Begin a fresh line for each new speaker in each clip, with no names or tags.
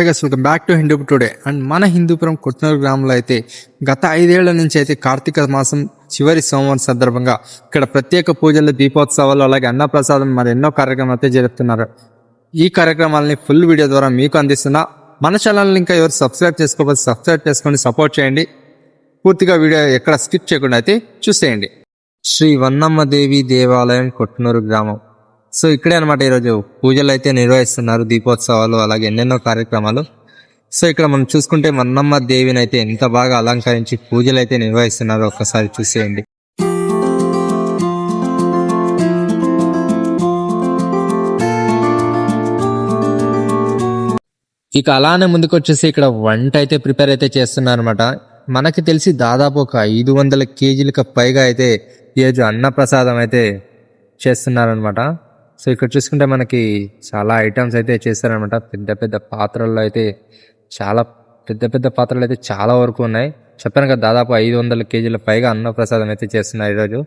Hey guys, welcome back to Hindupuram today. And మన హిందూపురం కొట్నూరు గ్రామంలో అయితే గత 5 ఏళ్ల నుంచి అయితే కార్తీక మాసం చివరి సోమవారం సందర్భంగా ఇక్కడ ప్రత్యేక పూజలు, దీపోత్సవాలు, అలాగే అన్నప్రసాదం మరి ఎన్నో కార్యక్రమాలు అయితే జరుపుతున్నారు. ఈ కార్యక్రమాలని ఫుల్ వీడియో ద్వారా మీకు అందిస్తున్నా. మన ఛానల్ని ఇంకా ఎవరు సబ్స్క్రైబ్ చేసుకోకపోతే సబ్స్క్రైబ్ చేసుకొని సపోర్ట్ చేయండి. పూర్తిగా వీడియో ఎక్కడ స్కిప్ చేయకుండా అయితే చూసేయండి. శ్రీ వన్నమ్మ దేవి దేవాలయం కొట్నూరు గ్రామం. సో ఇక్కడే అనమాట ఈరోజు పూజలు అయితే నిర్వహిస్తున్నారు, దీపోత్సవాలు అలాగే ఎన్నెన్నో కార్యక్రమాలు. సో ఇక్కడ మనం చూసుకుంటే వన్నమ్మ దేవిని అయితే ఎంత బాగా అలంకరించి పూజలు అయితే నిర్వహిస్తున్నారో ఒక్కసారి చూసేయండి. ఇక అలానే ముందుకు వచ్చేసి ఇక్కడ వంట అయితే ప్రిపేర్ అయితే చేస్తున్నారు అనమాట. మనకి తెలిసి దాదాపు ఒక 500 కేజీలకు పైగా అయితే ఈరోజు అన్నప్రసాదం అయితే చేస్తున్నారనమాట. సో ఇక్కడ చూసుకుంటే మనకి చాలా ఐటమ్స్ అయితే చేస్తారనమాట. పెద్ద పెద్ద పాత్రల్లో అయితే చాలా చాలా వరకు ఉన్నాయి. చెప్పాను కదా, దాదాపు 500 కేజీల పైగా అన్నప్రసాదం అయితే చేస్తున్నారు ఈరోజు.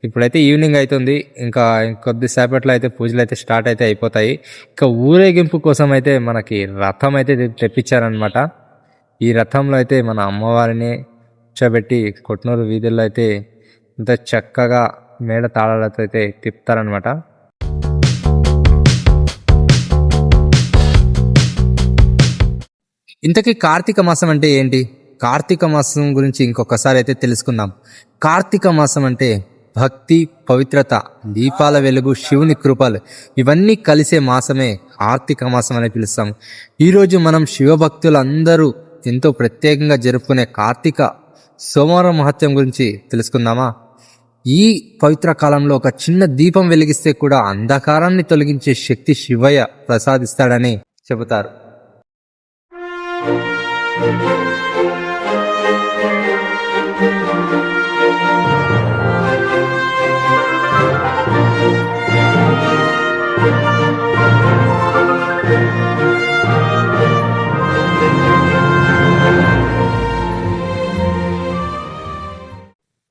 ఇప్పుడైతే ఈవినింగ్ అవుతుంది, ఇంకా కొద్దిసేపట్లో అయితే పూజలు అయితే స్టార్ట్ అయితే అయిపోతాయి. ఇంకా ఊరేగింపు కోసం అయితే మనకి రథం అయితే తెప్పించారనమాట. ఈ రథంలో అయితే మన అమ్మవారిని కూర్చోబెట్టి కొట్నూరు వీధుల్లో అయితే ఇంత చక్కగా మేడ తాళాలతో అయితే తిప్పుతారనమాట. ఇంతకీ కార్తీక మాసం అంటే ఏంటి? కార్తీక మాసం గురించి ఇంకొకసారి అయితే తెలుసుకుందాం. కార్తీక మాసం అంటే భక్తి, పవిత్రత, దీపాల వెలుగు, శివుని కృపలు ఇవన్నీ కలిసే మాసమే కార్తీక మాసం అని పిలుస్తాం. ఈరోజు మనం శివభక్తులందరూ ఎంతో ప్రత్యేకంగా జరుపుకునే కార్తీక సోమవారం మహత్యం గురించి తెలుసుకుందామా? ఈ పవిత్ర కాలంలో ఒక చిన్న దీపం వెలిగిస్తే కూడా అంధకారాన్ని తొలగించే శక్తి శివయ్య ప్రసాదిస్తాడని చెబుతారు.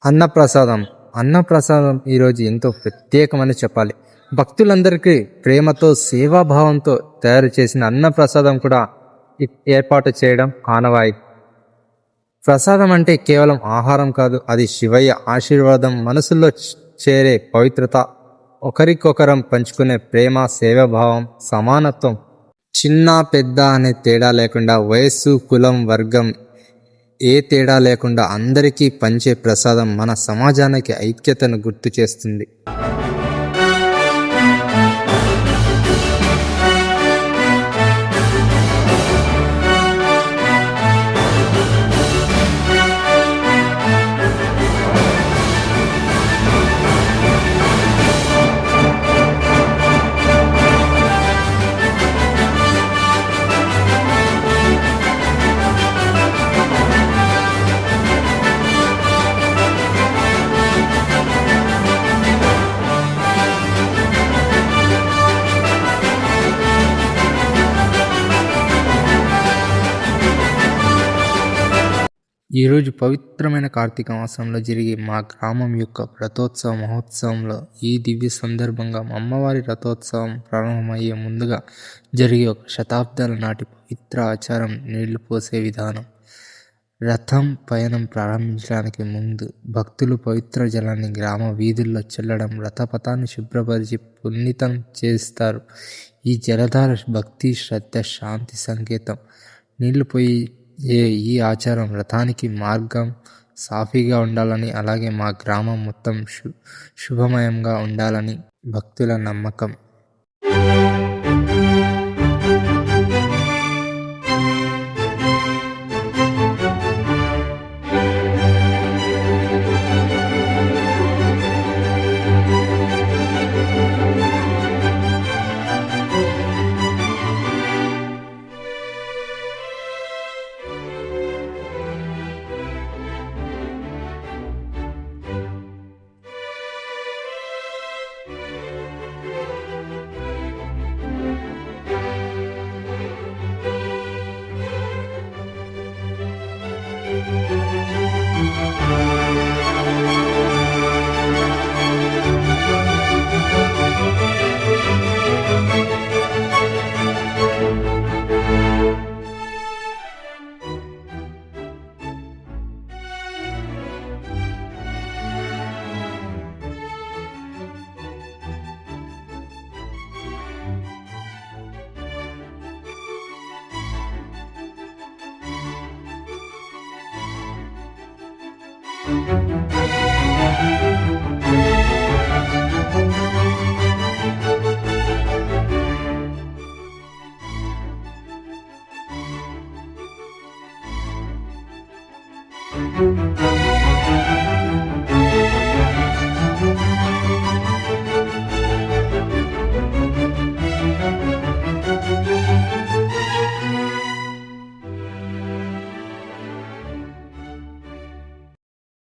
అన్నప్రసాదం ఈరోజు ఎంతో ప్రత్యేకమని చెప్పాలి. భక్తులందరికీ ప్రేమతో, సేవాభావంతో తయారు చేసిన అన్నప్రసాదం కూడా ఏర్పాటు చేయడం ఆనవాయి. ప్రసాదం అంటే కేవలం ఆహారం కాదు, అది శివయ్య ఆశీర్వాదం, మనసుల్లో చేరే పవిత్రత, ఒకరికొకరం పంచుకునే ప్రేమ, సేవాభావం, సమానత్వం. చిన్న పెద్ద అనే తేడా లేకుండా, వయస్సు, కులం, వర్గం ఏ తేడా లేకుండా అందరికీ పంచే ప్రసాదం మన సమాజానికి ఐక్యతను గుర్తు చేస్తుంది. ఈరోజు పవిత్రమైన కార్తీక మాసంలో జరిగే మా గ్రామం యొక్క రథోత్సవ మహోత్సవంలో ఈ దివ్య సందర్భంగా అమ్మవారి రథోత్సవం ప్రారంభమయ్యే ముందుగా జరిగే ఒక శతాబ్దాల నాటి పవిత్ర ఆచారం నీళ్లు పోసే విధానం. రథం పయనం ప్రారంభించడానికి ముందు భక్తులు పవిత్ర జలాన్ని గ్రామ వీధుల్లో చల్లడం, రథపథాన్ని శుభ్రపరిచి పునీతం చేస్తారు. ఈ జలధార భక్తి, శ్రద్ధ, శాంతి సంకేతం. నీళ్లు పోయి ఈ ఆచారం రథానికి మార్గం సాఫీగా ఉండాలని, అలాగే మా గ్రామం మొత్తం శుభమయంగా ఉండాలని భక్తుల నమ్మకం.